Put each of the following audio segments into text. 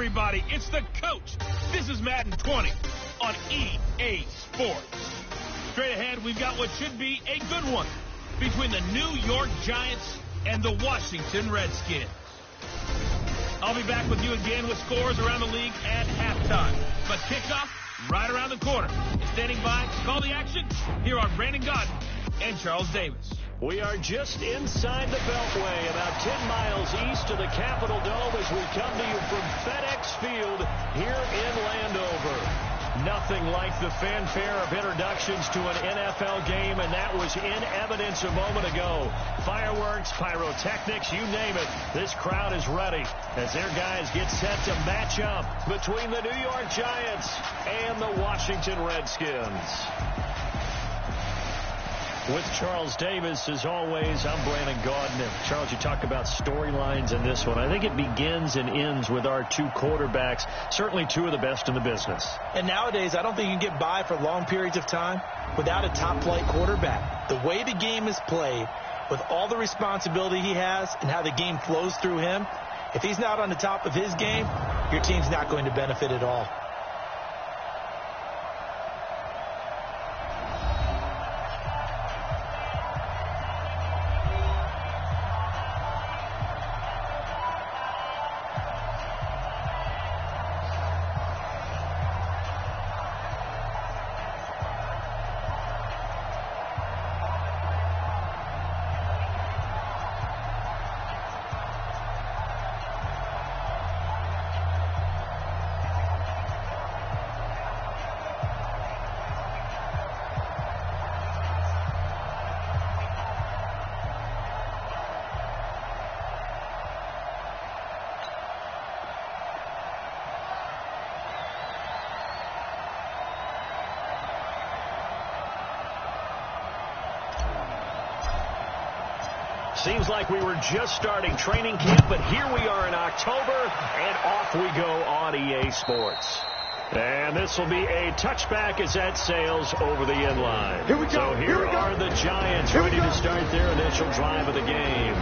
everybody. It's the coach. This is Madden 20 on EA Sports. Straight ahead, we've got what should be a good one between the New York Giants and the Washington Redskins. I'll be back with you again with scores around the league at halftime. But kickoff right around the corner. Standing by to call the action, here are Brandon Godden and Charles Davis. We are just inside the Beltway, about 10 miles east of the Capitol Dome as we come to you from FedEx Field here in Landover. Nothing like the fanfare of introductions to an NFL game, and that was in evidence a moment ago. Fireworks, pyrotechnics, you name it. This crowd is ready as their guys get set to match up between the New York Giants and the Washington Redskins. With Charles Davis, as always, I'm Brandon Godden. And Charles, you talk about storylines in this one. I think it begins and ends with our two quarterbacks, certainly two of the best in the business. And nowadays, I don't think you can get by for long periods of time without a top-flight quarterback. The way the game is played, with all the responsibility he has and how the game flows through him, if he's not on the top of his game, your team's not going to benefit at all. Seems like we were just starting training camp, but here we are in October, and off we go on EA Sports. And this will be a touchback as that sails over the end line. Here we go. So here are the Giants ready to start their initial drive of the game.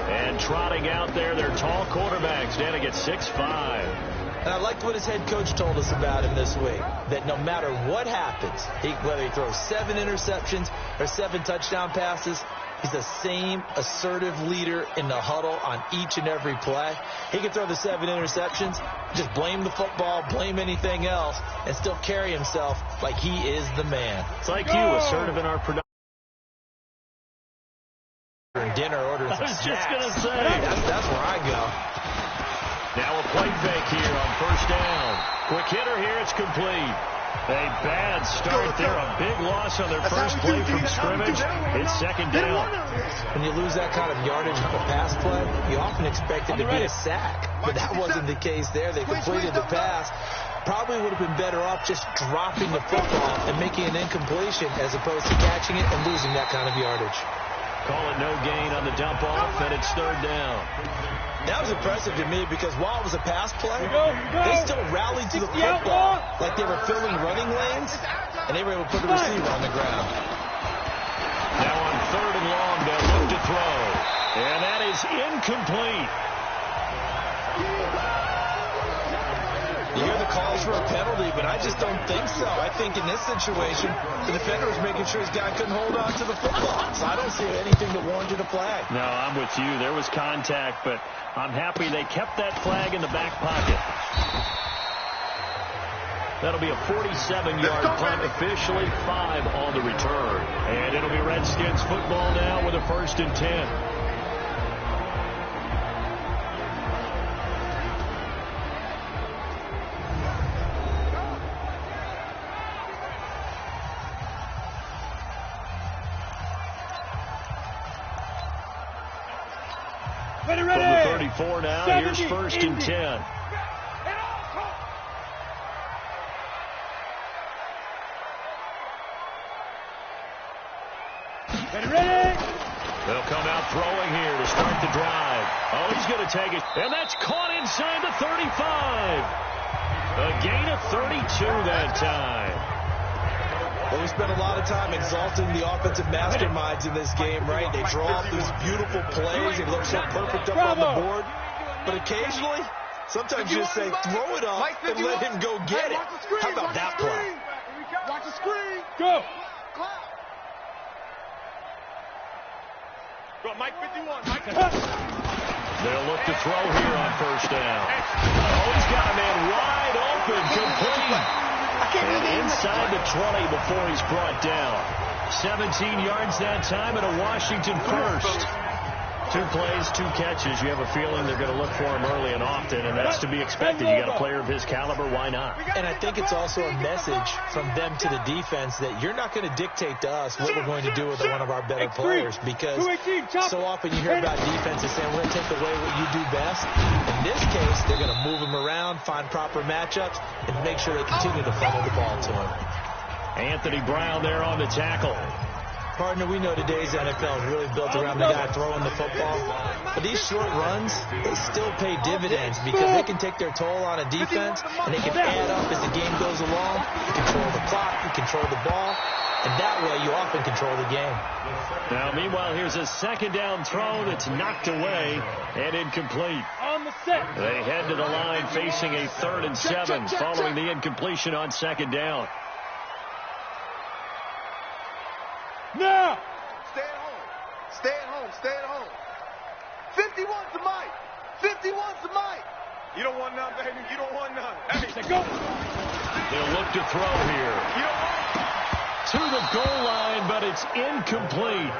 And trotting out there, their tall quarterback standing at 6'5". And I liked what his head coach told us about him this week, that no matter what happens, whether he throws 7 interceptions or 7 touchdown passes, he's the same assertive leader in the huddle on each and every play. He can throw the 7 interceptions, just blame the football, blame anything else, and still carry himself like he is the man. It's like you, assertive in our production. Dinner, ordering some snacks. I was just going to say. That's where I go. Now a play fake here on first down. Quick hitter here, it's complete. A bad start there, a big loss on their first play from scrimmage. It's second down. When you lose that kind of yardage on a pass play, you often expect it to be a sack. But that wasn't the case there. They completed the pass. Probably would have been better off just dropping the football and making an incompletion as opposed to catching it and losing that kind of yardage. Call it no gain on the dump off, and it's third down. That was impressive to me because while it was a pass play, they still rallied to the football like they were filling running lanes, and they were able to put the receiver on the ground. Now on third and long, they'll look to throw, and that is incomplete. You hear the calls for a penalty, but I just don't think so. I think in this situation, the defender was making sure his guy couldn't hold on to the football. So I don't see anything that warranted a flag. No, I'm with you. There was contact, but I'm happy they kept that flag in the back pocket. That'll be a 47-yard punt, officially 5 on the return. And it'll be Redskins football now with a 1st and 10. From the 34 now, here's 1st and 10. They'll come out throwing here to start the drive. Oh, he's going to take it. And that's caught inside the 35. A gain of 32 that time. Well, we spent a lot of time exalting the offensive masterminds in this game, right? They draw up these beautiful plays. They look so perfect up on the board. But occasionally, Sometimes you just say, throw it up and let him go get it. How about that play? Watch the screen. Go. Go, Mike 51. Mike. They'll look to throw here on first down. Oh, he's got a man wide open, complete. And inside the 20 before he's brought down. 17 yards that time and a Washington first. 2 plays, 2 catches. You have a feeling they're going to look for him early and often, and that's to be expected. You got a player of his caliber, why not? And I think it's also a message from them to the defense that you're not going to dictate to us what we're going to do with one of our better players, because so often you hear about defenses saying we're going to take away what you do best. In this case, they're going to move him around, find proper matchups, and make sure they continue to funnel the ball to him. Anthony Brown there on the tackle. Partner, we know today's NFL is really built around the guy throwing the football. But these short runs, they still pay dividends because they can take their toll on a defense, and they can add up as the game goes along. You control the clock, you control the ball, and that way you often control the game. Now, meanwhile, here's a second down throw that's knocked away and incomplete. On the set. They head to the line facing a 3rd and 7 following the incompletion on second down. Now. Stay at home. Stay at home. Stay at home. 51's the Mike. 51's the Mike. You don't want none, baby. You don't want none. Hey, Go. They'll look to throw here. you don't want To the goal line, but it's incomplete.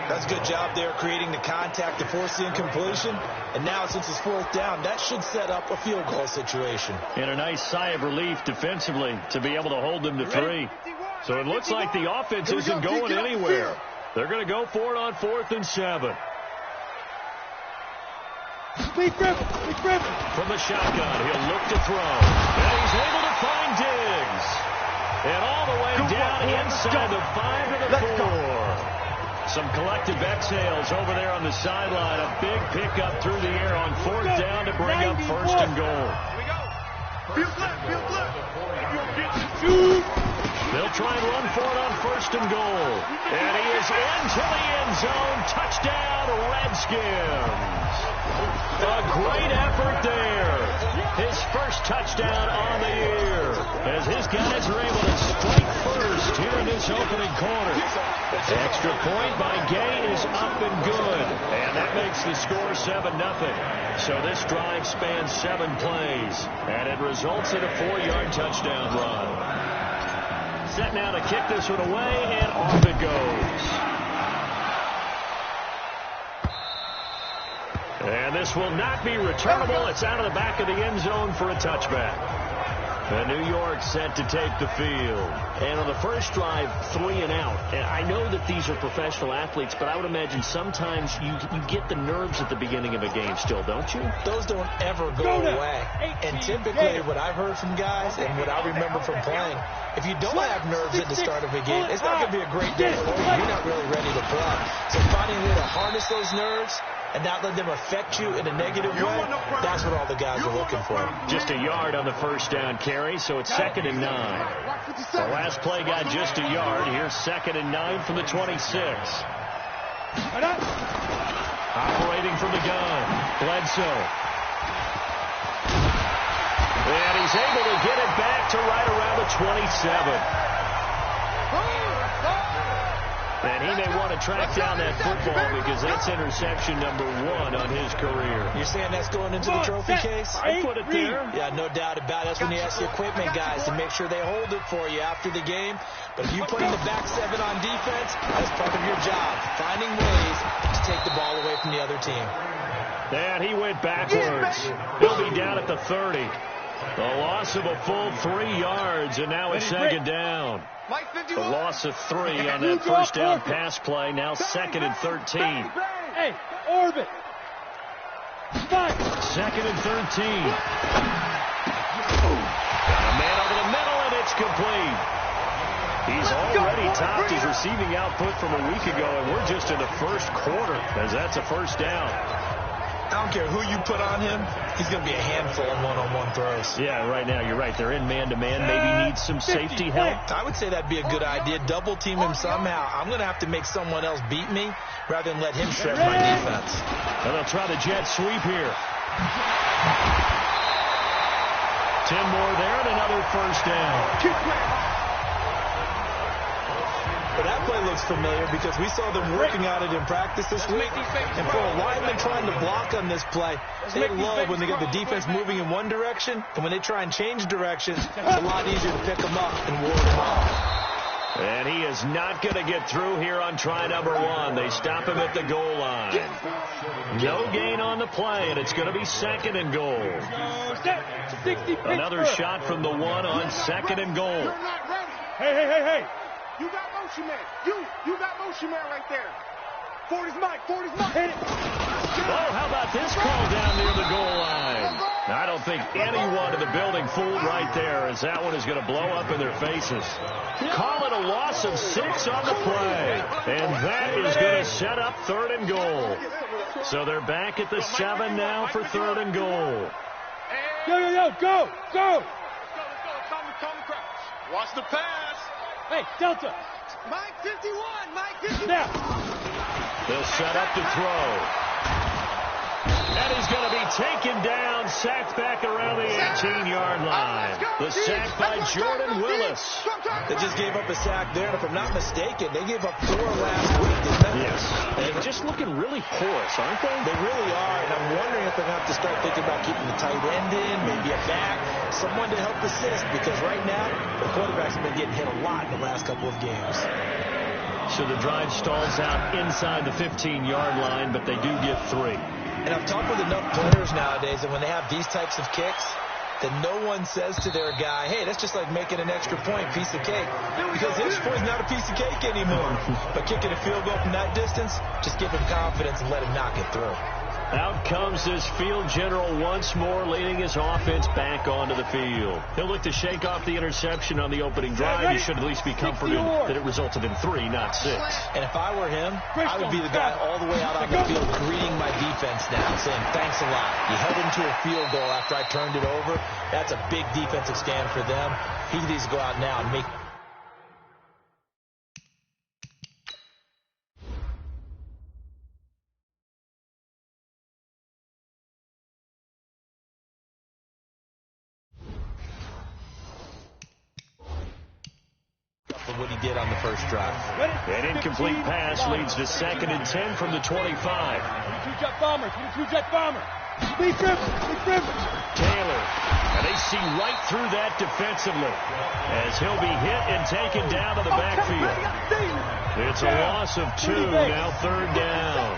That's a good job there creating the contact to force the incompletion. And now since it's 4th down, that should set up a field goal situation. And a nice sigh of relief defensively to be able to hold them to 3. So it looks like the offense isn't going anywhere. They're going to go for it on 4th and 7. From the shotgun, he'll look to throw. And he's able to find Diggs. And all the way down inside the 5 to the 4. Some collective exhales over there on the sideline. A big pickup through the air on 4th down to bring up 1st and goal. Feel good. They'll try and run for it on 1st and goal. And he is into the end zone. Touchdown, Redskins. A great effort there. His first touchdown on the year. As his guys are able to strike first here in this opening quarter. Extra point by Gay is up and good. And that makes the score 7-0. So this drive spans 7 plays. And it results in a 4-yard touchdown run. Set now to kick this one away, and off it goes. And this will not be returnable. It's out of the back of the end zone for a touchback. And New York set to take the field. And on the first drive, 3 and out. And I know that these are professional athletes, but I would imagine sometimes you get the nerves at the beginning of a game still, don't you? Those don't ever go away. And typically what I've heard from guys and what I remember from playing, if you don't have nerves at the start of a game, it's not going to be a great day for you. You're not really ready to play. So finding a way to harness those nerves and not let them affect you in a negative way, that's what all the guys are looking for. Just a yard on the first down carry, so it's 2nd and 9. The last play got just a yard. Here's 2nd and 9 from the 26. Operating from the gun, Bledsoe. And he's able to get it back to right around the 27. And he may want to track down that football because that's interception number 1 on his career. You're saying that's going into the trophy case? I put it there. Yeah, no doubt about it. That's when you ask the equipment guys to make sure they hold it for you after the game. But if you put in the back 7 on defense, that's part of your job, finding ways to take the ball away from the other team. And he went backwards. He'll be down at the 30. A loss of a full 3 yards, and now it's 2nd down. A loss of 3 on that first down pass play. Now 2nd and 13. Hey, orbit. 2nd and 13. Got a man over the middle, and it's complete. He's already topped his receiving output from a week ago, and we're just in the first quarter as that's a first down. I don't care who you put on him, he's going to be a handful in one-on-one throws. Yeah, right now you're right. They're in man-to-man. Maybe need some safety help. I would say that'd be a good idea. Double team him somehow. I'm going to have to make someone else beat me rather than let him shred my defense. And they'll try the jet sweep here. 10 more there and another first down. But that play looks familiar because we saw them working on it in practice this week. And for a lineman trying to block on this play, they love when they get the defense moving in one direction. And when they try and change directions, it's a lot easier to pick them up and ward them off. And he is not going to get through here on try number 1. They stop him at the goal line. No gain on the play, and it's going to be 2nd and goal. Another shot from the 1 on 2nd and goal. Hey. You got motion man. You got motion man right there. 40's Mike. Hit it. Oh, how about this call down near the goal line? I don't think anyone in the building fooled right there, as that one is going to blow up in their faces. Call it a loss of 6 on the play. And that is going to set up 3rd and goal. So they're back at the 7 now for 3rd and goal. Go. Let's go. Watch the pass. Hey, Delta. Mike 51. Now. They'll set up to throw. And he's going to be taken down, sacked back around the 18-yard line. The sack by Jordan Willis. They just gave up a sack there, and if I'm not mistaken, they gave up 4 last week, didn't they? Yes. They're just looking really porous, aren't they? They really are, and I'm wondering if they're going to have to start thinking about keeping the tight end in, maybe a back, someone to help assist, because right now, the quarterbacks have been getting hit a lot in the last couple of games. So the drive stalls out inside the 15-yard line, but they do get 3. And I've talked with enough players nowadays that when they have these types of kicks, that no one says to their guy, hey, that's just like making an extra point, piece of cake. Because the extra point is not a piece of cake anymore. But kicking a field goal from that distance, just give him confidence and let him knock it through. Out comes this field general once more, leading his offense back onto the field. He'll look to shake off the interception on the opening drive. He should at least be comforted that it resulted in 3, not 6. And if I were him, I would be the guy all the way out on the field greeting my defense now, saying, thanks a lot. You held him to a field goal after I turned it over. That's a big defensive stand for them. He needs to go out now and make... what he did on the first drive. An incomplete pass leads to 2nd and 10 from the 25. 22 jet bomber. Lee Griffin. Taylor. And they see right through that defensively as he'll be hit and taken down to the backfield. It's a loss of 2, now 3rd down.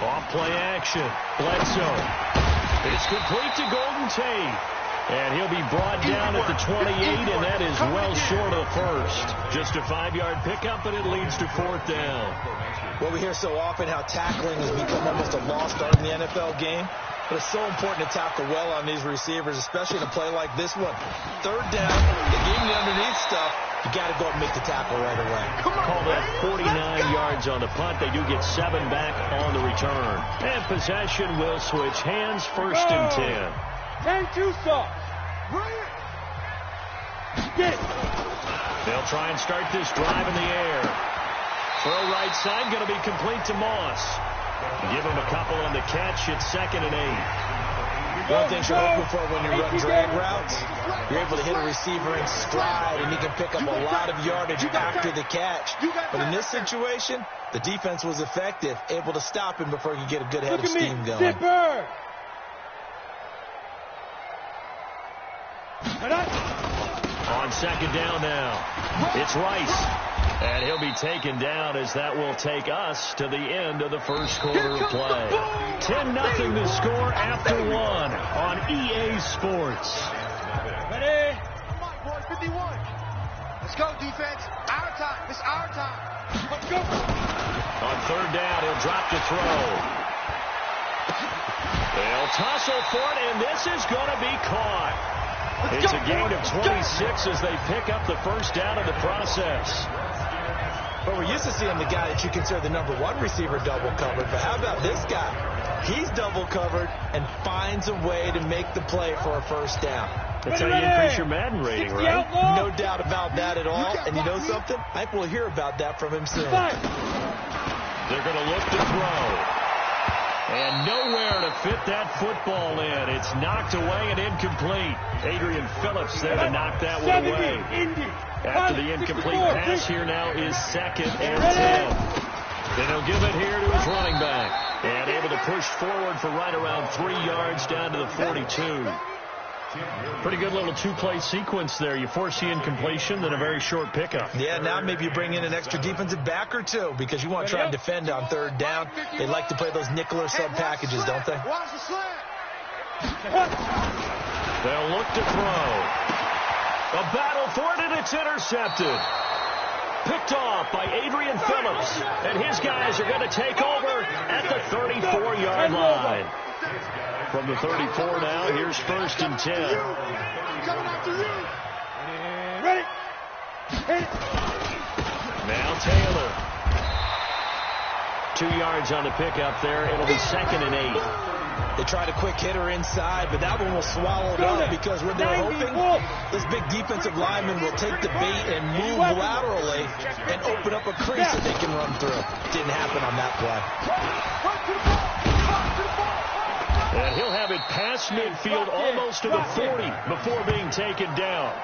Off play action. Bledsoe. It's complete to Golden Tate. And he'll be brought down at the 28, and that is well short of the first. Just a 5-yard pickup, and it leads to 4th down. Well, we hear so often how tackling has become almost a lost art in the NFL game. But it's so important to tackle well on these receivers, especially in a play like this one. 3rd down, they gave you underneath stuff. You got to go up and make the tackle right away. Call that 49 yards on the punt. They do get 7 back on the return. And possession will switch hands, 1st and 10. 10-2 soft. Get it. They'll try and start this drive in the air. Throw right side, going to be complete to Moss. Give him a couple on the catch. It's 2nd and 8. One thing you're hoping for when you run drag routes, you're able to hit a receiver in stride, and he can pick up a lot of yardage after the catch. But in this situation, the defense was effective, able to stop him before he could get a good head of steam going. Zipper. On 2nd down now, it's Rice. And he'll be taken down as that will take us to the end of the first quarter of play. 10-0 the score after 1 on EA Sports. Ready? Come on, boys, 51. Let's go, defense. Our time. It's our time. Let's go. On 3rd down, he'll drop to throw. They'll tussle for it, and this is going to be caught. It's a gain of 26 as they pick up the first down in the process. Well, we're used to seeing the guy that you consider the number one receiver double covered, but how about this guy? He's double covered and finds a way to make the play for a first down. That's how you increase your Madden rating, right? No doubt about that at all. And you know something? I think we'll hear about that from him soon. They're going to look to throw. And nowhere to fit that football in. It's knocked away and incomplete. Adrian Phillips there to knock that one away. After the incomplete pass, here now is 2nd and 10. Then he'll give it here to his running back. And able to push forward for right around 3 yards down to the 42. Pretty good little two-play sequence there. You force the incompletion, then a very short pickup. Yeah, now maybe you bring in an extra defensive back or two because you want to try and defend on 3rd down. They like to play those nickel or sub packages, don't they? They'll look to throw. A battle for it, and it's intercepted. Picked off by Adrian Phillips. And his guys are going to take over at the 34-yard line. From the 34 now, here's 1st and 10. Ready. Now Taylor. 2 yards on the pickup there. It'll be 2nd and 8. They tried a quick hitter inside, but that one was swallowed up because when they're hoping this big defensive lineman will take the bait and move laterally and open up a crease that they can run through. Didn't happen on that play. And he'll have it past midfield almost to the 40 before being taken down.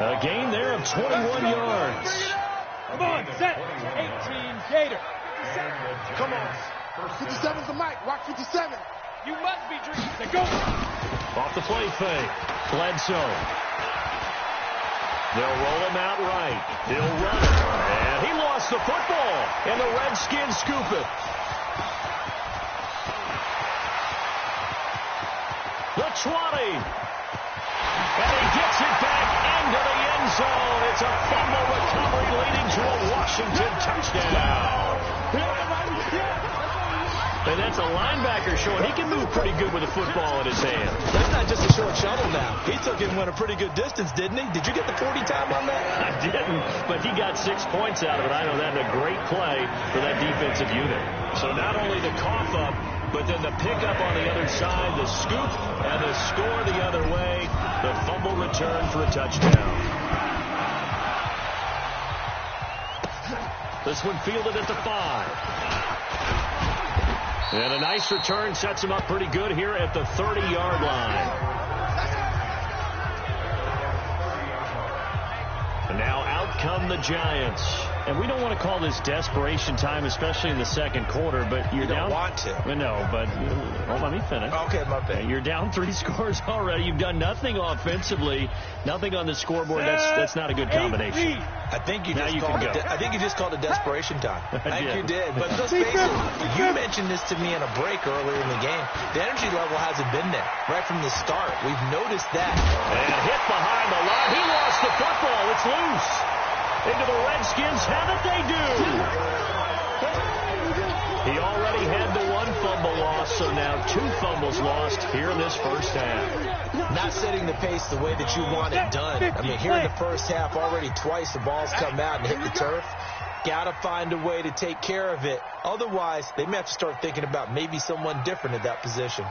A gain there of 21 yards. Come on, set. 18, Gator. Come on. 57's the mic. Rock 57. You must be dreaming. They go. Off the play fake. Bledsoe. They'll roll him out right. He'll run it. And he lost the football. And the Redskins scoop it. The 20. And he gets it back into the end zone. It's a fumble recovery leading to a Washington touchdown. And that's a linebacker showing he can move pretty good with a football in his hand. That's not just a short shuttle now. He took it and went a pretty good distance, didn't he? Did you get the 40 time on that? I didn't, but he got 6 points out of it. I know that's a great play for that defensive unit. So not only the cough up, but then the pickup on the other side, the scoop, and the score the other way. The fumble return for a touchdown. This one fielded at the 5. And a nice return sets him up pretty good here at the 30-yard line. And now out come the Giants. And we don't want to call this desperation time, especially in the second quarter, but you're down. You don't want to. No, but well, let me finish. Okay, my bad. You're down 3 scores already. You've done nothing offensively, nothing on the scoreboard. That's not a good combination. I think you just called it desperation time. I think you did. But let's face it, you mentioned this to me in a break earlier in the game. The energy level hasn't been there right from the start. We've noticed that. And hit behind the line. He lost the football. It's loose. Into the Redskins. Have it they do. He already had the 1 fumble loss, so now 2 fumbles lost here in this first half. Not setting the pace the way that you want it done. I mean, here in the first half, already twice the ball's come out and hit the turf. Got to find a way to take care of it. Otherwise, they may have to start thinking about maybe someone different at that position.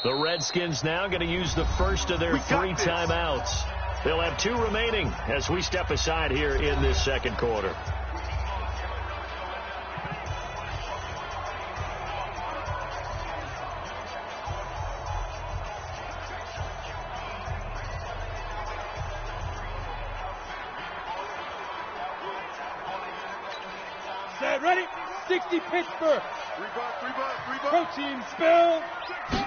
The Redskins now going to use the first of their 3 timeouts. They'll have 2 remaining as we step aside here in this second quarter. Set, ready? 60 Pittsburgh. 3 bucks. Protein spill.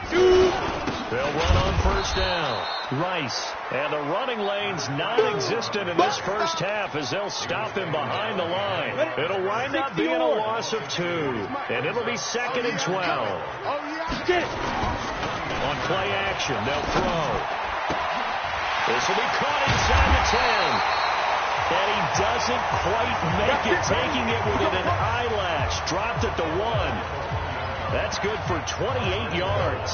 They'll run on first down. Rice. And the running lane's non-existent in this first half as they'll stop him behind the line. It'll wind up being a loss of 2. And it'll be 2nd and 12. Get it. On play action, they'll throw. This will be caught inside the 10. And he doesn't quite make it, taking it within an eyelash. Dropped at the 1. That's good for 28 yards.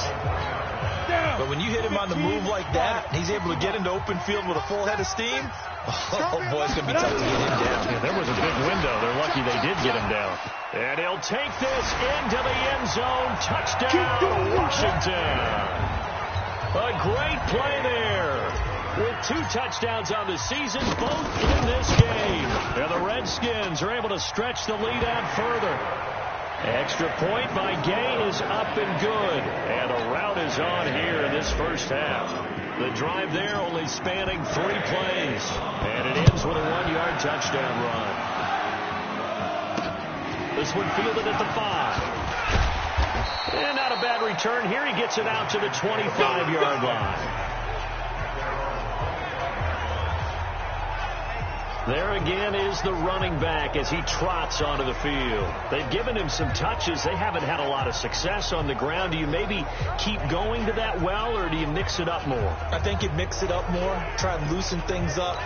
But when you hit him on the move like that, he's able to get into open field with a full head of steam. Oh, boy, it's going to be tough to get him down. Yeah, there was a big window. They're lucky they did get him down. And he'll take this into the end zone. Touchdown, Washington. A great play there. With 2 touchdowns on the season, both in this game. And the Redskins are able to stretch the lead out further. Extra point by Gay is up and good. And a rout is on here in this first half. The drive there only spanning 3 plays. And it ends with a 1-yard touchdown run. This one fielded at the 5. And not a bad return here. He gets it out to the 25-yard line. There again is the running back as he trots onto the field. They've given him some touches. They haven't had a lot of success on the ground. Do you maybe keep going to that well, or do you mix it up more? I think you mix it up more, try and loosen things up.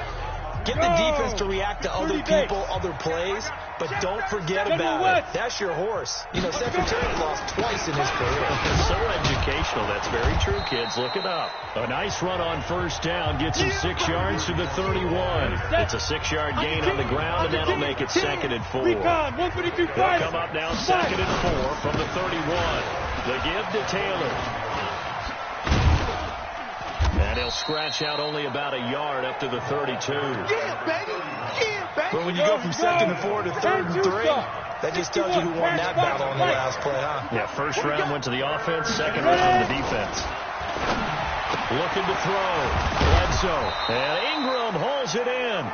Get the defense to react to other people, other plays, but don't forget about it. That's your horse. You know, Secretary lost twice in his career. So educational. That's very true, kids. Look it up. A nice run on first down. Gets him 6 yards to the 31. It's a 6-yard gain on the ground, and that'll make it 2nd and 4. They'll come up now 2nd and 4 from the 31. The give to Taylor. And he'll scratch out only about a yard up to the 32. Yeah, baby. Yeah, baby. But when you go from 2nd and 4 to 3rd and 3, that just tells you who won that battle on the last play, huh? Yeah, first round went to the offense, second round the defense. Looking to throw. Bledsoe. And Ingram hauls it in.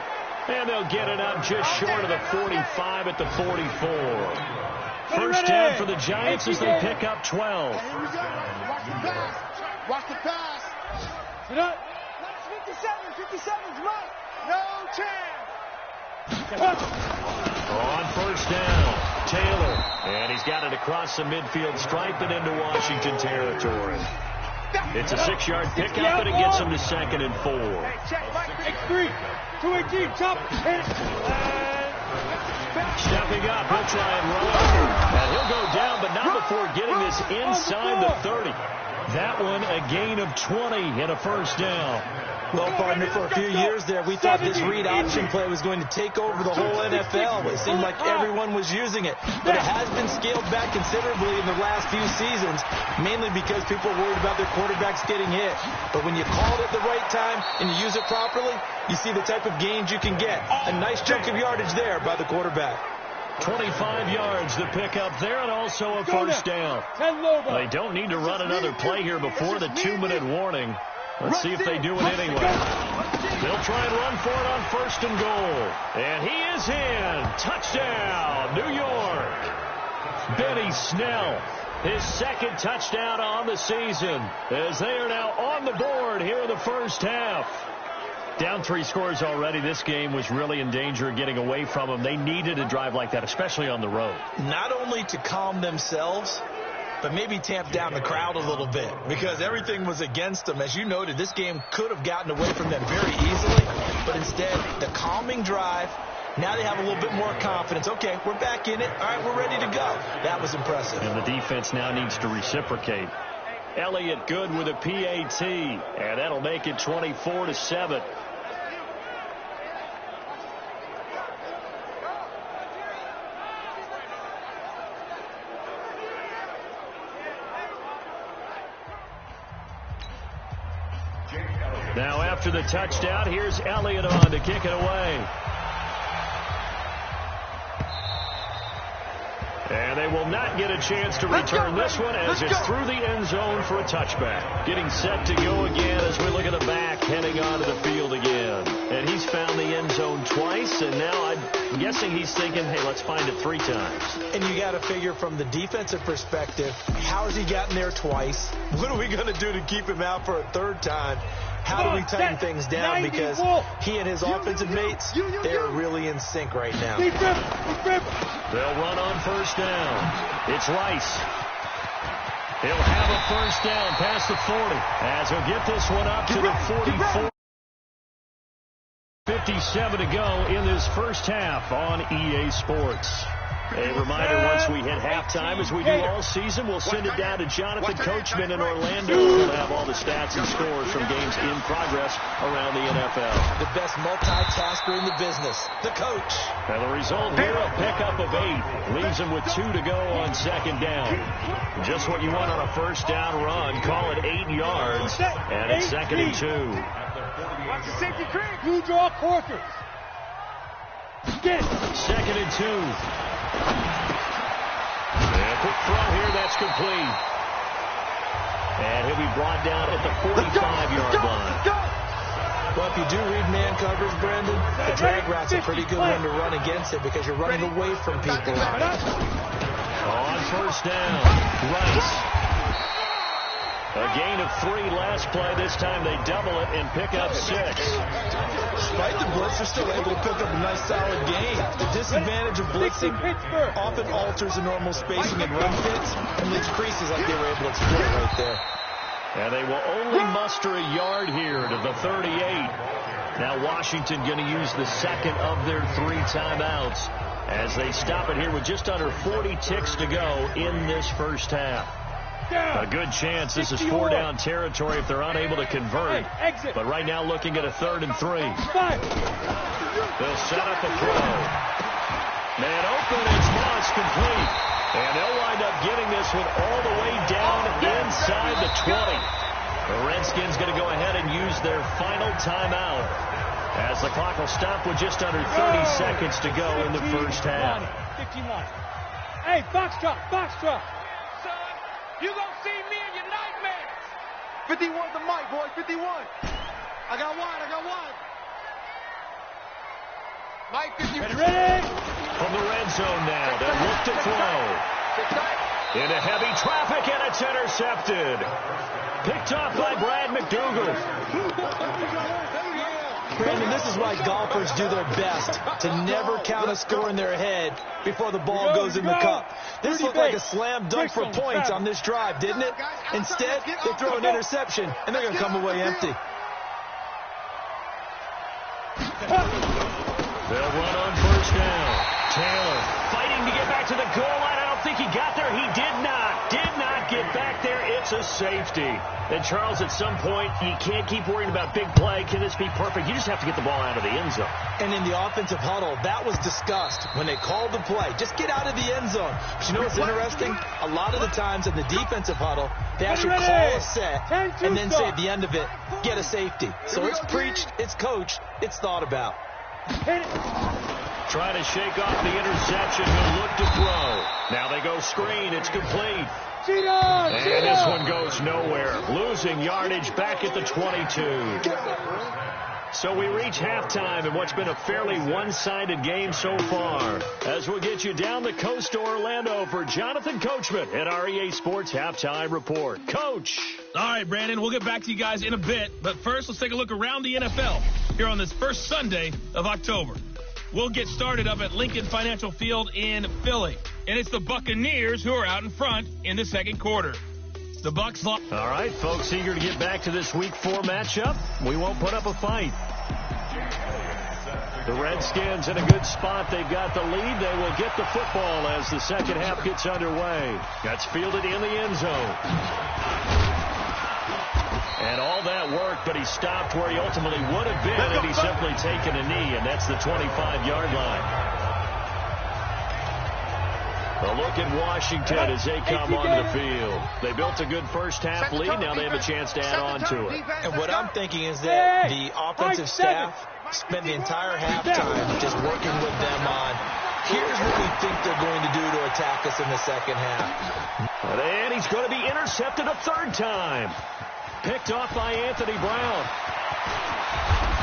And they'll get it up just short of the 45 at the 44. First down for the Giants as they pick up 12. Here we go. Watch the pass. Watch the pass. 57, 57's mine. No chance. On first down, Taylor. And he's got it across the midfield stripe and into Washington territory. It's a 6-yard pickup, and it gets him to 2nd and 4. X3, 218, chop, hit. Stepping up, he'll try and run. And he'll go down, but not before getting this inside the 30. That one a gain of 20 and a first down. Well, partner, for a few years there, we thought this read option play was going to take over the whole NFL. It seemed like everyone was using it. But it has been scaled back considerably in the last few seasons, mainly because people are worried about their quarterbacks getting hit. But when you call it at the right time and you use it properly, you see the type of gains you can get. A nice chunk of yardage there by the quarterback. 25 yards to pick up there, and also a first down. They don't need to run another play here before the 2-minute warning. Let's see if they do it anyway. They'll try and run for it on 1st and goal. And he is in. Touchdown, New York. Benny Snell, his 2nd touchdown on the season, as they are now on the board here in the first half. Down 3 scores already. This game was really in danger of getting away from them. They needed a drive like that, especially on the road. Not only to calm themselves, but maybe tamp down the crowd a little bit, because everything was against them. As you noted, this game could have gotten away from them very easily, but instead, the calming drive, now they have a little bit more confidence. Okay, we're back in it. All right, we're ready to go. That was impressive. And the defense now needs to reciprocate. Elliott good with a PAT, and that'll make it 24-7. Now after the touchdown, here's Elliott on to kick it away. And they will not get a chance to return this one as it's through the end zone for a touchback. Getting set to go again as we look at the back heading onto the field again. And he's found the end zone twice, and now I'm guessing he's thinking, hey, let's find it 3 times. And you got to figure from the defensive perspective, how has he gotten there twice? What are we going to do to keep him out for a 3rd time? How do we tighten things down? Because he and his offensive mates, they're really in sync right now. They'll run on first down. It's Rice. He'll have a first down past the 40 as he'll get this one up to the 44. 2:57 to go in this first half on EA Sports. A reminder, once we hit halftime, as we do all season, we'll send it down to Jonathan Coachman in Orlando. We'll have all the stats and scores from games in progress around the NFL. The best multitasker in the business, the coach. And the result here, a pickup of 8. Leaves him with 2 to go on second down. Just what you want on a first down run. Call it 8 yards. And it's 2nd and 2. Watch the safety creep. You draw quarters. Get 2nd and 2. And a quick throw here, that's complete. And he'll be brought down at the 45-yard line. Well, if you do read man coverage, Brandon, the drag route's a pretty good one to run against it because you're running away from people. On first down, Rice. A gain of 3 last play. This time they double it and pick up 6. Despite the blitz, they're still able to pick up a nice solid gain. The disadvantage of blitzing often alters the normal spacing and run fits and leaves creases like they were able to exploit right there. And they will only muster a yard here to the 38. Now Washington going to use the second of their 3 timeouts as they stop it here with just under 40 ticks to go in this first half. A good chance this is 4-down territory if they're unable to convert. But right now looking at a 3rd and 3. They'll set up a throw. Man open, it's launched complete. And they'll wind up getting this one all the way down inside the 20. The Redskins going to go ahead and use their final timeout as the clock will stop with just under 30 seconds to go in the first half. 15 line. Hey, box truck, box truck. You gonna see me in your nightmares. 51's the mic, boy. 51. I got wide. Mike, 51. Ready? From the red zone now, they'll look to throw. Into heavy traffic, and it's intercepted. Picked off by Brad McDougal. Brandon, this is why golfers do their best to never count a score in their head before the ball goes in the cup. This looked like a slam dunk for points on this drive, didn't it? Instead, they throw an interception, and they're going to come away empty. They'll run on first down. Taylor fighting to get back to the goal line. I don't think he got there. He did not get back there. It's a safety. And Charles, at some point, you can't keep worrying about big play. Can this be perfect? You just have to get the ball out of the end zone. And in the offensive huddle, that was discussed when they called the play. Just get out of the end zone. But you know what's interesting? A lot of the times in the defensive huddle, they actually call a set and then say at the end of it, get a safety. So it's preached, it's coached, it's thought about. Trying to shake off the interception. He'll look to throw. Now they go screen. It's complete. And this one goes nowhere. Losing yardage back at the 22. So we reach halftime in what's been a fairly one-sided game so far. As we'll get you down the coast to Orlando for Jonathan Coachman at our EA Sports Halftime Report. Coach. All right, Brandon, we'll get back to you guys in a bit. But first, let's take a look around the NFL here on this first Sunday of October. We'll get started up at Lincoln Financial Field in Philly. And it's the Buccaneers who are out in front in the second quarter. The Bucs. All right, folks, eager to get back to this Week 4 matchup. We won't put up a fight. The Redskins in a good spot. They've got the lead. They will get the football as the second half gets underway. That's fielded in the end zone. And all that worked, but he stopped where he ultimately would have been had he simply taken a knee, and that's the 25-yard line. A look at Washington as they come onto the field. They built a good first-half lead. Now they have a chance to add on to it. And what I'm thinking is that the offensive staff spent the entire halftime just working with them on, here's what we think they're going to do to attack us in the second half. And he's going to be intercepted a third time. Picked off by Anthony Brown.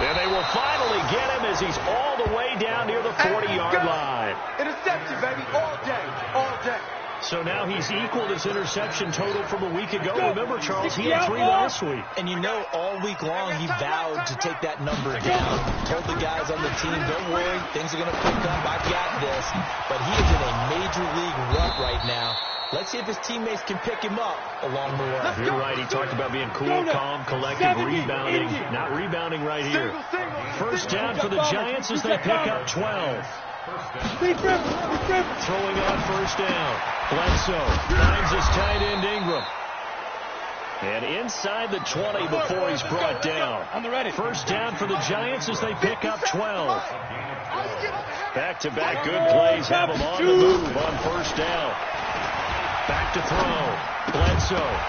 And they will finally get him as he's all the way down near the 40-yard line. Interception, baby, all day, all day. So now he's equaled his interception total from a week ago. Remember, Charles, he had 3 last week. And you know, all week long, he vowed to take that number down. Told the guys on the team, don't worry, things are going to pick up. I got this. But he is in a major league rut right now. Let's see if his teammates can pick him up along the way. You're right. He talked about being cool, calm, collected, rebounding. Not rebounding right here. First down for the Giants as they pick up 12. Throwing on first down. Bledsoe finds his tight end Ingram. And inside the 20 before he's brought down. First down for the Giants as they pick up 12. Back-to-back good plays have him on the move on first down. Back to throw. Bledsoe.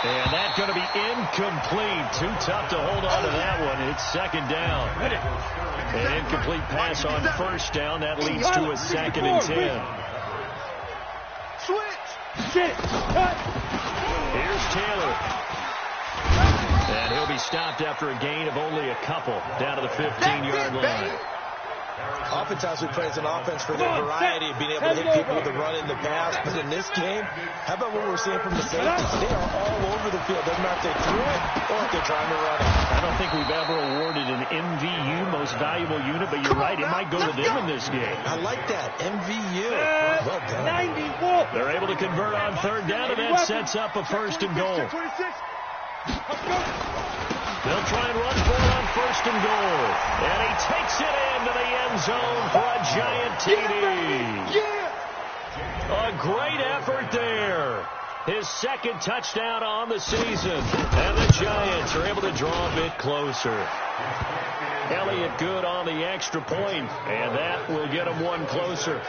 And that's going to be incomplete. Too tough to hold on to that one. It's second down. An incomplete pass on first down. That leads to a 2nd and 10. Switch. Here's Taylor. And he'll be stopped after a gain of only a couple down to the 15-yard line. Oftentimes we praise an offense for their variety of being able to hit people with the run in the pass. But in this game, how about what we're seeing from the safeties? They are all over the field. Doesn't matter if they threw it or if they're trying to run it. I don't think we've ever awarded an MVU, most valuable unit, but you're right, it might go to them in this game. I like that. MVU. Well done. 91. They're able to convert on third down, and that sets up a first and goal. They'll try and run for it on first and goal. And he takes it into the end zone for a giant TD. A great effort there. His 2nd touchdown on the season. And the Giants are able to draw a bit closer. Elliott good on the extra point, and that will get him one closer.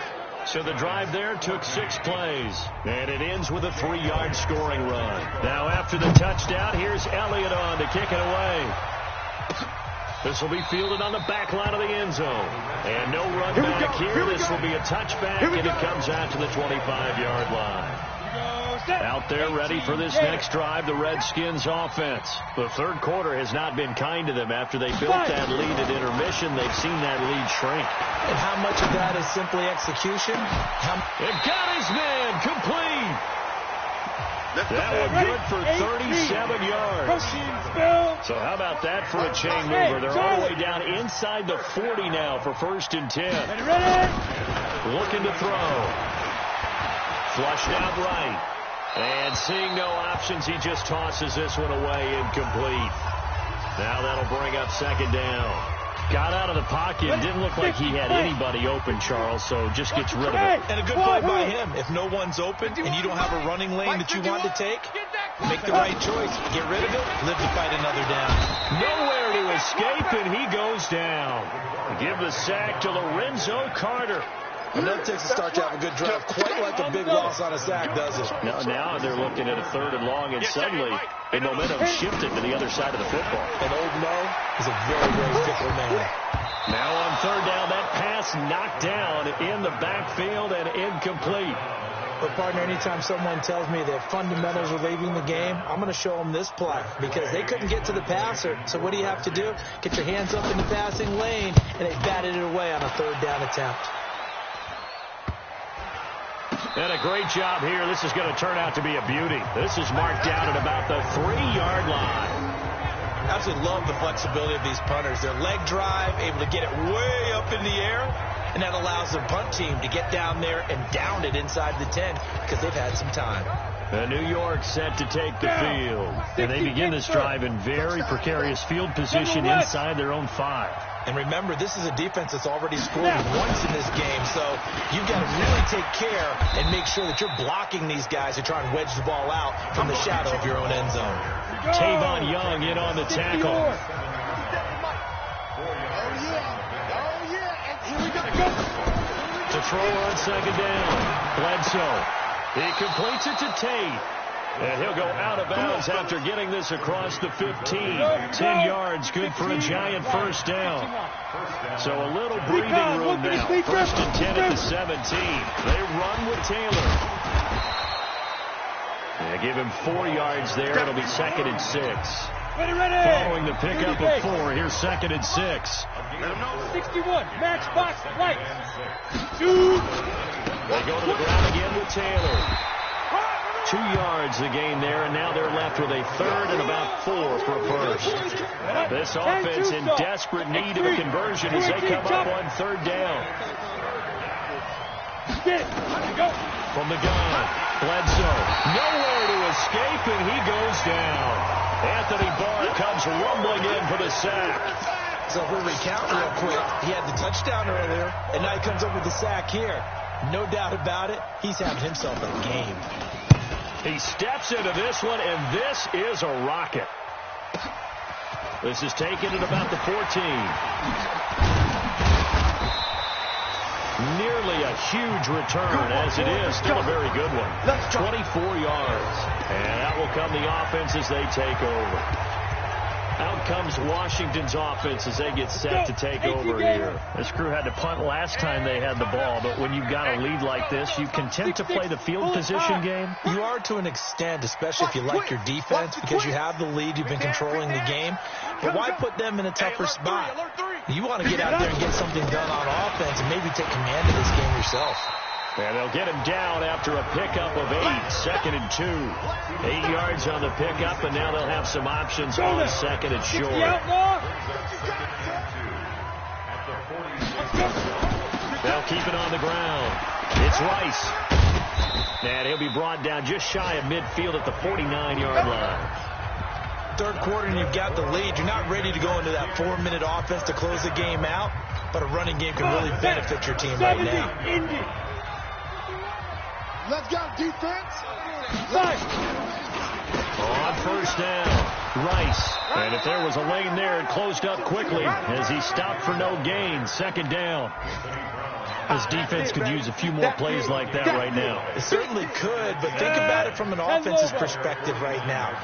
So the drive there took 6 plays, and it ends with a 3-yard scoring run. Now after the touchdown, here's Elliott on to kick it away. This will be fielded on the back line of the end zone. And no run back here. This will be a touchback, and it comes out to the 25-yard line. Out there ready for this next drive, the Redskins offense. The third quarter has not been kind to them. After they built that lead at intermission, they've seen that lead shrink. And how much of that is simply execution? It got his man complete. That one good for 37 yards. So how about that for a chain mover? They're all the way down inside the 40 now for 1st and 10. Looking to throw. Flushed out right. And seeing no options, he just tosses this one away, incomplete. Now that'll bring up 2nd down. Got out of the pocket. Didn't look like he had anybody open, Charles, so just gets rid of it. And a good play by him. If no one's open and you don't have a running lane that you want to take, make the right choice. Get rid of it. Live to fight another down. Nowhere to escape, and he goes down. Give the sack to Lorenzo Carter. And that takes a start to have a good drive. Quite like a big loss on a sack, does it? Now they're looking at a 3rd and long, and suddenly the momentum shifted to the other side of the football. And Old Mo is a very, very fickle man. Now on 3rd down, that pass knocked down in the backfield and incomplete. But, partner, anytime someone tells me that fundamentals are leaving the game, I'm going to show them this play because they couldn't get to the passer. So what do you have to do? Get your hands up in the passing lane, and they batted it away on a 3rd down attempt. And a great job here. This is going to turn out to be a beauty. This is marked down at about the 3-yard line. Absolutely love the flexibility of these punters. Their leg drive, able to get it way up in the air, and that allows the punt team to get down there and down it inside the 10 because they've had some time. New York set to take the field. And they begin this drive in very precarious field position inside their own 5. And remember, this is a defense that's already scored once in this game, so you've got to really take care and make sure that you're blocking these guys who try and wedge the ball out from the shadow of your own end zone. Tavon Young in on the tackle. To throw on 2nd down. Bledsoe. He completes it to Tate. And he'll go out of bounds after getting this across the 15. 10 yards, good for a giant first down. So a little breathing room now. 1st and 10 at the 17. They run with Taylor. They give him 4 yards there. It'll be 2nd and 6. Following the pickup of 4, here's 2nd and 6. 61, match box, right. 2. They go to the ground again with Taylor. 2 yards the gain there, and now they're left with a 3rd and about 4 for a first. This offense in desperate need of a conversion as they come up on 3rd down. Get it. Go. From the gun, Bledsoe. Nowhere to escape, and he goes down. Anthony Barr comes rumbling in for the sack. So if we recount real quick, he had the touchdown earlier, and now he comes up with the sack here. No doubt about it, he's having himself a game. He steps into this one, and this is a rocket. This is taken at about the 14. Nearly a huge return, as it is still a very good one. 24 yards. And that will come the offense as they take over. Out comes Washington's offense as they get set to take over here. This crew had to punt last time they had the ball, but when you've got a lead like this, you content to play the field position game? You are to an extent, especially if you like your defense, because you have the lead, you've been controlling the game. But why put them in a tougher spot? You want to get out there and get something done on offense and maybe take command of this game yourself. And they'll get him down after a pickup of 8, 2nd and 2. 8 yards on the pickup, and now they'll have some options on 2nd and short. They'll keep it on the ground. It's Rice. And he'll be brought down just shy of midfield at the 49-yard line. Third quarter and you've got the lead. You're not ready to go into that 4-minute offense to close the game out, but a running game can really benefit your team right now. Let's go, defense. On first down, Rice. And if there was a lane there, it closed up quickly as he stopped for no gain. 2nd down. This defense could use a few more plays like that right now. It certainly could, but think about it from an offense's perspective right now.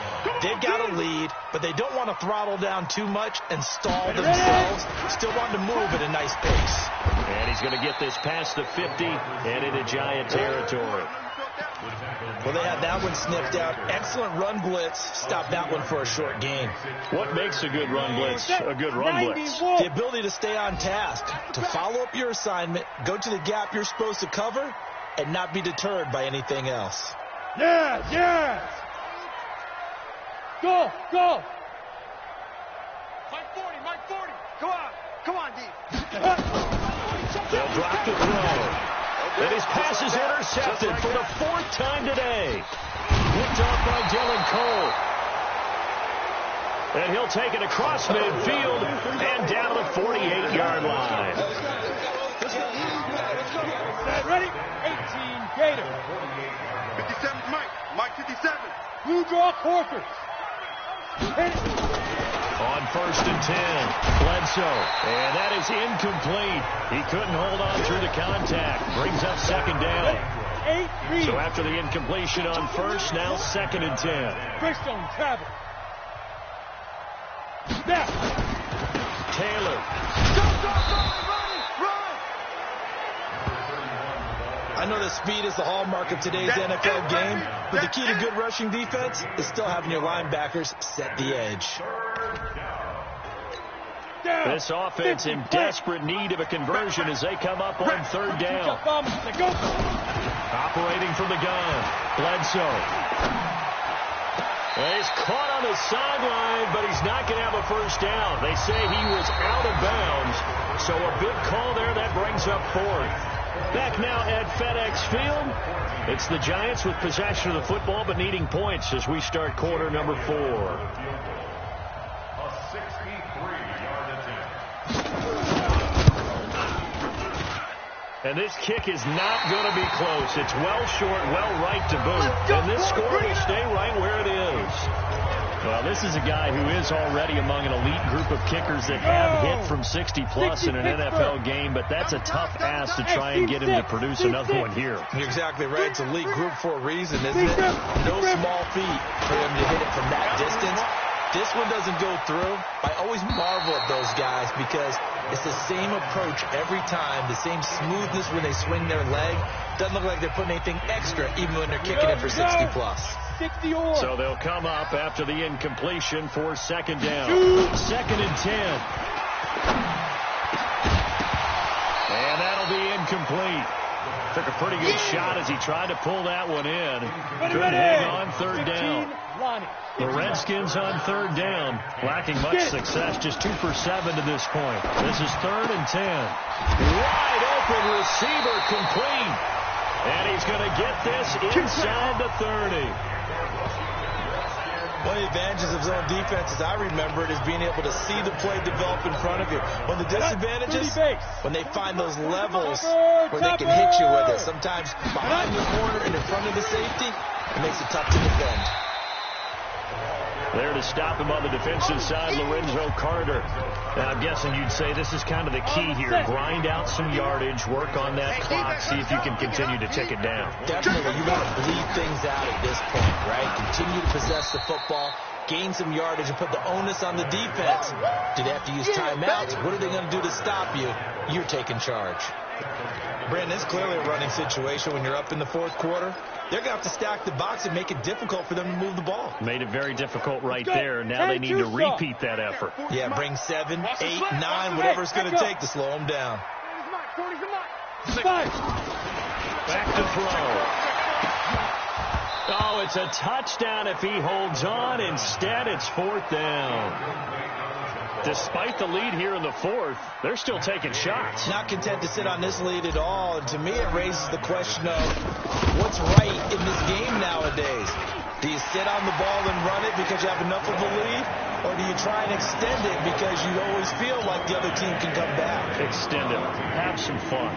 They've got a lead, but they don't want to throttle down too much and stall themselves. Still want to move at a nice pace. And he's going to get this past the 50 and into Giant territory. Well, they had that one sniffed out. Excellent run blitz. Stop that one for a short gain. What makes a good run blitz a good run blitz? The ability to stay on task, to follow up your assignment, go to the gap you're supposed to cover, and not be deterred by anything else. Yes, yes. Go, go. Mike 40, Mike 40. Come on, D. They'll drop the throw. And his pass is intercepted for the 4th time today. Picked off by Dylan Cole. And he'll take it across midfield and down to the 48-yard line. Ready? 18, Gator. 57's Mike. Mike 57. Blue draw quarters. On 1st and 10, Bledsoe. And that is incomplete. He couldn't hold on through the contact. Brings up 2nd down. So after the incompletion on 1st, now 2nd and 10. Bristol travel. Snap. Taylor. I know that speed is the hallmark of today's NFL game, but the key to good rushing defense is still having your linebackers set the edge. This offense in desperate need of a conversion as they come up on 3rd down. Operating from the gun, Bledsoe. Well, he's caught on the sideline, but he's not going to have a 1st down. They say he was out of bounds, so a big call there that brings up 4th. Back now at FedEx Field. It's the Giants with possession of the football but needing points as we start quarter number 4. And this kick is not going to be close. It's well short, well right to boot. And this score will stay right where it is. Well, this is a guy who is already among an elite group of kickers that have hit from 60-plus in an NFL game, but that's a tough ask to try and get him to produce another one here. You're exactly right. It's a elite group for a reason, isn't it? No small feat for him to hit it from that distance. This one doesn't go through. I always marvel at those guys because it's the same approach every time, the same smoothness when they swing their leg. Doesn't look like they're putting anything extra even when they're kicking it for 60-plus. So they'll come up after the incompletion for 2nd down. 2nd and 10. And that'll be incomplete. Took a pretty good shot as he tried to pull that one in. Couldn't hang on 3rd down. The Redskins on 3rd down, lacking much success, just 2 for 7 to this point. This is 3rd and 10. Wide open receiver complete. And he's going to get this inside the 30. One of the advantages of zone defense, as I remember it, is being able to see the play develop in front of you. One of the disadvantages, when they find those levels where they can hit you with it. Sometimes behind the corner and in front of the safety, it makes it tough to defend. There to stop him on the defensive side, Lorenzo Carter. Now, I'm guessing you'd say this is kind of the key here. Grind out some yardage, work on that clock, see if you can continue to tick it down. Definitely. You want to bleed things out at this point, right? Continue to possess the football, gain some yardage, and put the onus on the defense. Do they have to use timeouts? What are they going to do to stop you? You're taking charge. Brandon, it's clearly a running situation when you're up in the fourth quarter. They're going to have to stack the box and make it difficult for them to move the ball. Made it very difficult right there. Now they need to repeat that effort. Yeah, bring 7, 8, 9, whatever it's going to take to slow them down. Back to throw. Oh, it's a touchdown if he holds on. Instead, it's fourth down. Despite the lead here in the fourth, they're still taking shots. Not content to sit on this lead at all. And to me, it raises the question of what's right in this game nowadays. Do you sit on the ball and run it because you have enough of a lead? Or do you try and extend it because you always feel like the other team can come back? Extend it. Have some fun.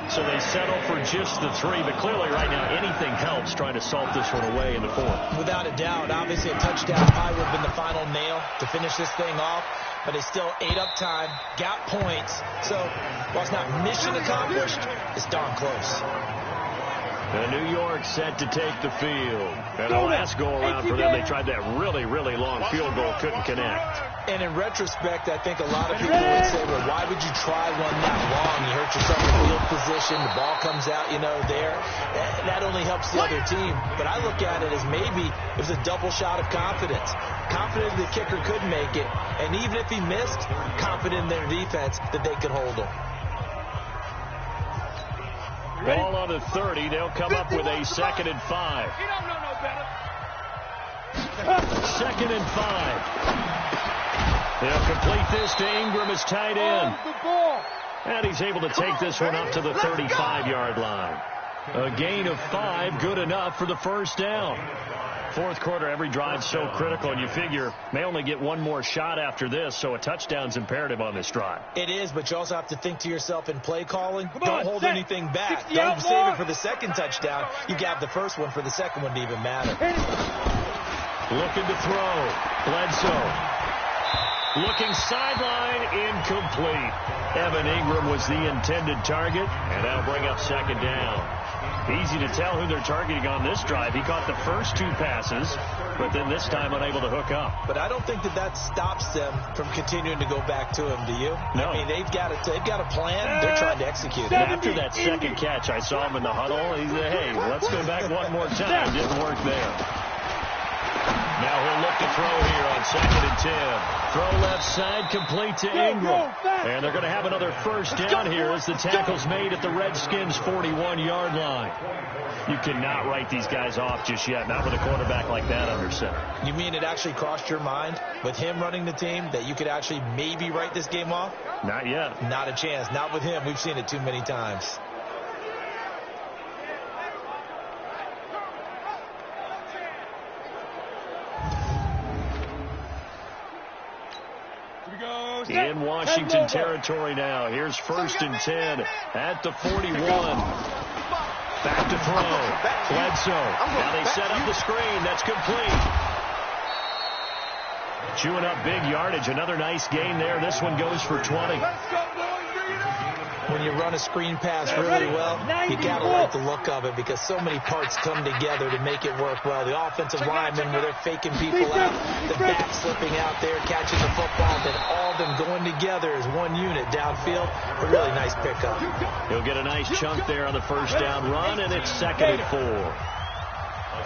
So they settle for just the 3, but clearly right now anything helps trying to salt this one away in the fourth. Without a doubt. Obviously a touchdown probably would have been the final nail to finish this thing off, but they still ate up time, got points. So while it's not mission accomplished, it's darn close. And New York set to take the field. And the last go-around for them, they tried that really, really long field goal, couldn't connect. And in retrospect, I think a lot of people would say, well, why would you try one that long? You hurt yourself in field position. The ball comes out, there. That only helps the other team. But I look at it as maybe it was a double shot of confidence. Confident the kicker could make it. And even if he missed, confident in their defense that they could hold him. Ball on the 30. They'll come up with a 2nd and 5. He don't know no better. 2nd and 5. They'll complete this to Ingram as tight end. And he's able to take this one up to the 35-yard line. A gain of 5, good enough for the first down. Fourth quarter, every drive so critical, and you figure may only get one more shot after this, so a touchdown's imperative on this drive. It is, but you also have to think to yourself in play calling, don't hold anything back. Don't save it for the second touchdown. You got the first one for the second one to even matter. Looking to throw. Bledsoe. Looking sideline, incomplete. Evan Ingram was the intended target, and that'll bring up 2nd down. Easy to tell who they're targeting on this drive. He caught the first 2 passes, but then this time unable to hook up. But I don't think that stops them from continuing to go back to him, do you? No. I mean, they've got a plan. They're trying to execute it. And after that second catch, I saw him in the huddle. He said, hey, let's go back one more time. Didn't work there. Now he'll look to throw here on 2nd and 10. Throw left side, complete to Ingram. And they're going to have another first down here as the tackle's made at the Redskins' 41-yard line. You cannot write these guys off just yet, not with a quarterback like that under center. You mean it actually crossed your mind with him running the team that you could actually maybe write this game off? Not yet. Not a chance. Not with him. We've seen it too many times. In Washington territory now. Here's 1st and 10 at the 41. Back to throw. Bledsoe. Now they set up the screen. That's complete. Chewing up big yardage. Another nice gain there. This one goes for 20. When you run a screen pass really well, you got to like the look of it because so many parts come together to make it work well. The offensive linemen, where they're faking people out, the back slipping out there, catching the football, then all of them going together as one unit downfield. A really nice pickup. He'll get a nice chunk there on the first down run, and it's 2nd and 4.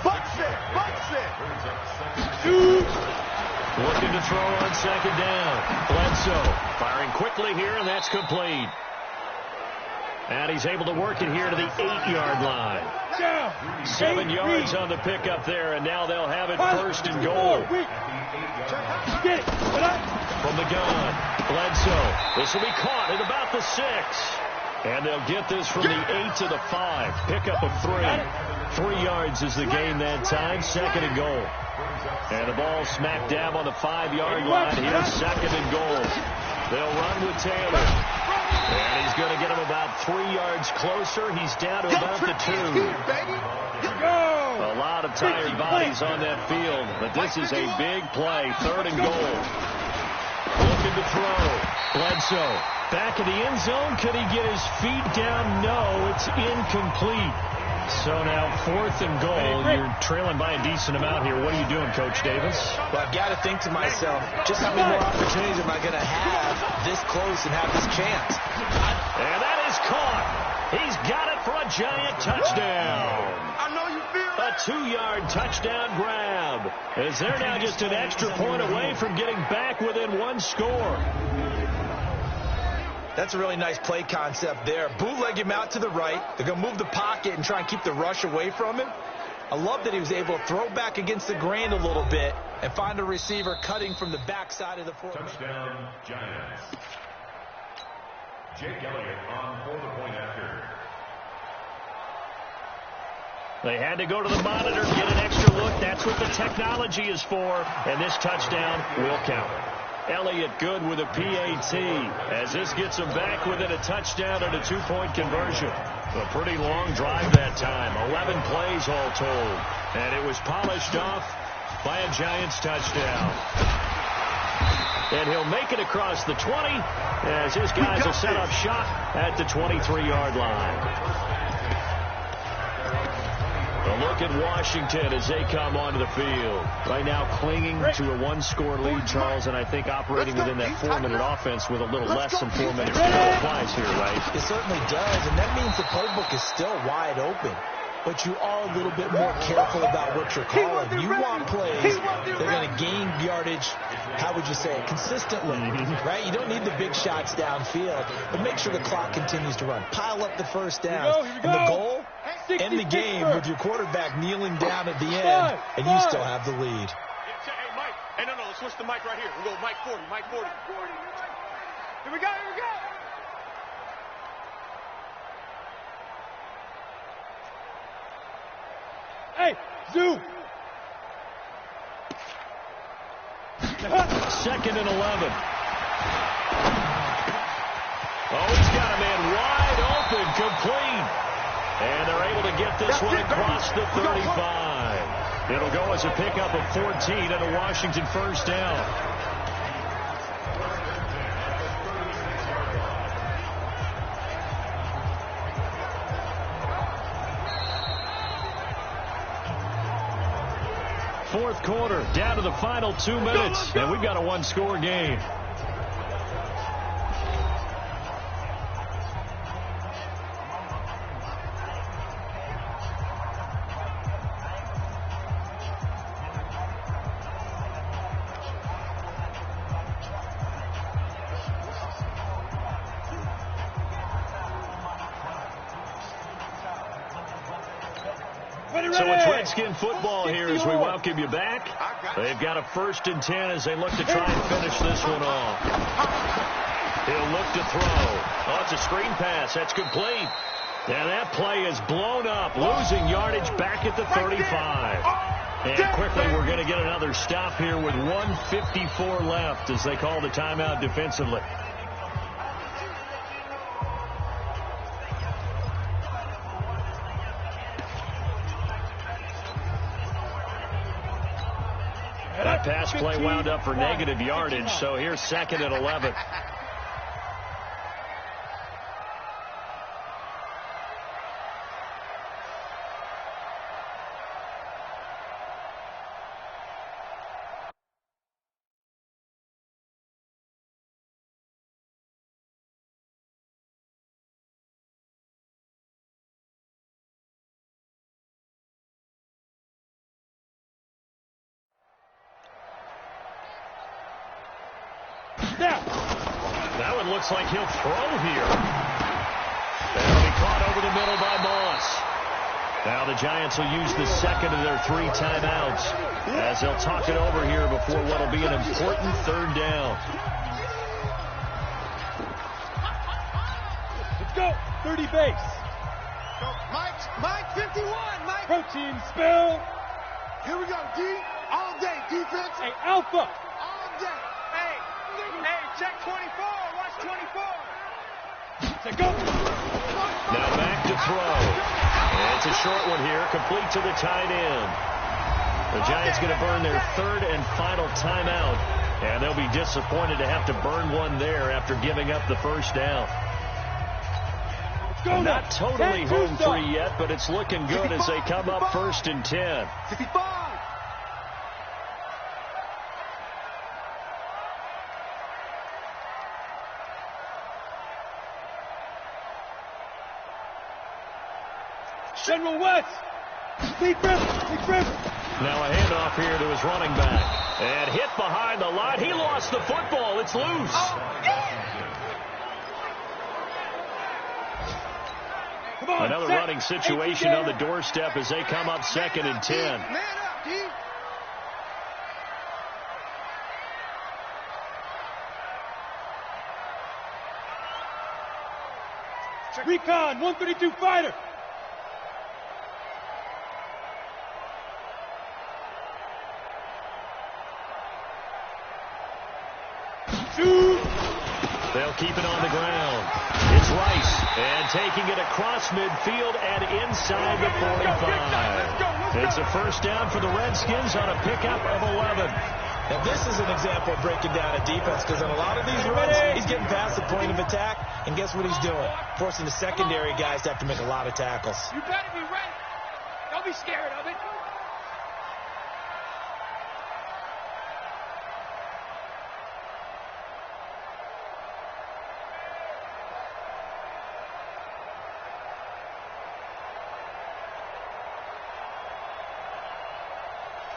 Bucks it! Looking to throw on 2nd down. Bledsoe firing quickly here, and that's complete. And he's able to work it here to the 8-yard line. 7 yards on the pickup there, and now they'll have it 1st and goal. Get it. From the gun, Bledsoe. This will be caught at about the 6. And they'll get this from the 8 to the 5. Pickup of 3. 3 yards is the gain that time. 2nd and goal. And the ball smack dab on the 5-yard line. Here's 2nd and goal. They'll run with Taylor. And he's going to get him about 3 yards closer. He's down to about the 2. A lot of tired bodies on that field, but this is a big play. 3rd and goal. Looking to throw. Bledsoe back in the end zone. Could he get his feet down? No, it's incomplete. So now 4th and goal. You're trailing by a decent amount here. What are you doing, Coach Davis? Well, I've got to think to myself, just how many more opportunities am I going to have this close and have this chance? And that is caught. He's got it for a giant touchdown. I know you feel A 2-yard touchdown grab. As they're now just an extra point away from getting back within 1 score. That's a really nice play concept there. Bootleg him out to the right. They're going to move the pocket and try and keep the rush away from him. I love that he was able to throw back against the grain a little bit and find a receiver cutting from the backside of the formation. Touchdown, Giants. Jake Elliott on for the point after. They had to go to the monitor, get an extra look. That's what the technology is for. And this touchdown will count. Elliott good with a PAT as this gets him back within a touchdown and a 2-point conversion. A pretty long drive that time. 11 plays all told. And it was polished off by a Giants touchdown. And he'll make it across the 20 as his guys will set up shop at the 23-yard line. A look at Washington as they come onto the field. Right now clinging to a 1-score lead, Charles, and I think operating within that 4-minute offense with a little less than 4 minutes applies here, right? It certainly does, and that means the playbook is still wide open. But you are a little bit more careful about what you're calling. You want plays that are going to gain yardage, how would you say it, consistently, right? You don't need the big shots downfield, but make sure the clock continues to run. Pile up the first down. And the goal, end the game with your quarterback kneeling down at the end, and you still have the lead. Hey, Mike. Hey, no, let's switch the mic right here. We'll go Mike 40, Mike 40. Here we go, here we go. Hey, Zoo. 2nd and 11. Oh, he's got a man wide open, complete. And they're able to get this one across the 35. It'll go as a pickup of 14 and a Washington first down. Fourth quarter, down to the final 2 minutes, and we've got a 1-score game. So it's Redskin football here as we welcome you back. They've got a 1st and 10 as they look to try and finish this one off. He'll look to throw. Oh, it's a screen pass. That's complete. And that play is blown up, losing yardage back at the 35. And quickly we're going to get another stop here with 1:54 left as they call the timeout defensively. That pass play wound up for negative yardage, so here's 2nd and 11. That one looks like he'll throw here. That'll be caught over the middle by Moss. Now the Giants will use the 2nd of their 3 timeouts as they'll talk it over here before what will be an important 3rd down. Let's go. 30 base. Mike 51, Mike. Protein spill. Here we go, D. All day, defense. Hey, Alpha. All day. Hey, check 24. Watch 24. Say go. Now back to throw. And it's a short one here, complete to the tight end. The Giants going to burn their third and final timeout, and they'll be disappointed to have to burn one there after giving up the first down. Not totally home free yet, but it's looking good as they come up 1st and 10. 55. General West. Lee Griffin. Now a handoff here to his running back. And hit behind the line. He lost the football. It's loose. Come on, Another running situation on the doorstep as they come up 2nd and 10. Man up, D. Recon, 132 fighter. Shoot. They'll keep it on the ground. It's Rice, and taking it across midfield and inside the 45. It's a first down for the Redskins on a pickup of 11. Now, this is an example of breaking down a defense, because on a lot of these runs, he's getting past the point of attack, and guess what he's doing? Forcing the secondary guys to have to make a lot of tackles. You better be ready. Don't be scared of it.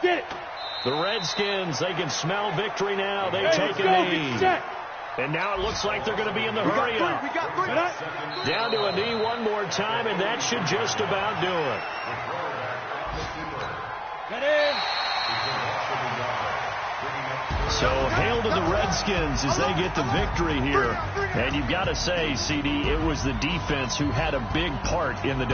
Get it. The Redskins, they can smell victory now. They take a knee. And now it looks like they're going to be in the hurry up. We got three. Down to a knee one more time, and that should just about do it. Get in. So hail to the Redskins as they get the victory here. And you've got to say, CD, it was the defense who had a big part in the